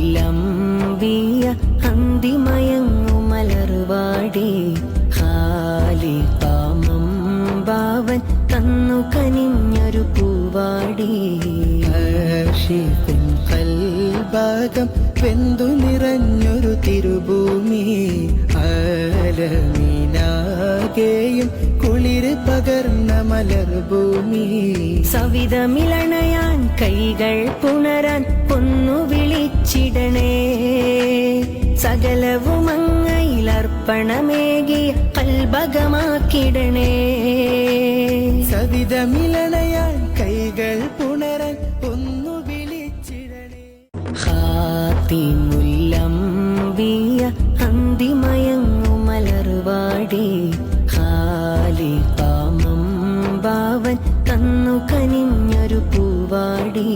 ഖാതിമുല്ലംബിയ അന്തിമയങ്ങു മലർവാടി ഖാലിഖാമം ബാവൻ തന്നു കനിഞ്ഞൊരു പൂവാടി ആശിഖുൻ ഖൽബാകം വെന്തു നിറഞ്ഞൊരു തിരുഭൂമി ആലമീനാകെയും കുളിര് പകർന്ന മലർഭൂമി സവിധമിളണയാൻ കൈകൾ പുണരാൻ ഒന്നു വിളിച്ചിടണേ സകലവും അങ്ങയിലർപ്പണമേകി കൽബകമാക്കിടണേ സവിധമിളണയാൻ കൈകൾ പുണരാൻ ഒന്നു വിളിച്ചിടണേ ഖാതിമുല്ലംബിയ അന്തിമയങ്ങു മലർവാടി ഖാലിഖാമം ബാവൻ തന്നു കനിഞ്ഞൊരു പൂവാടി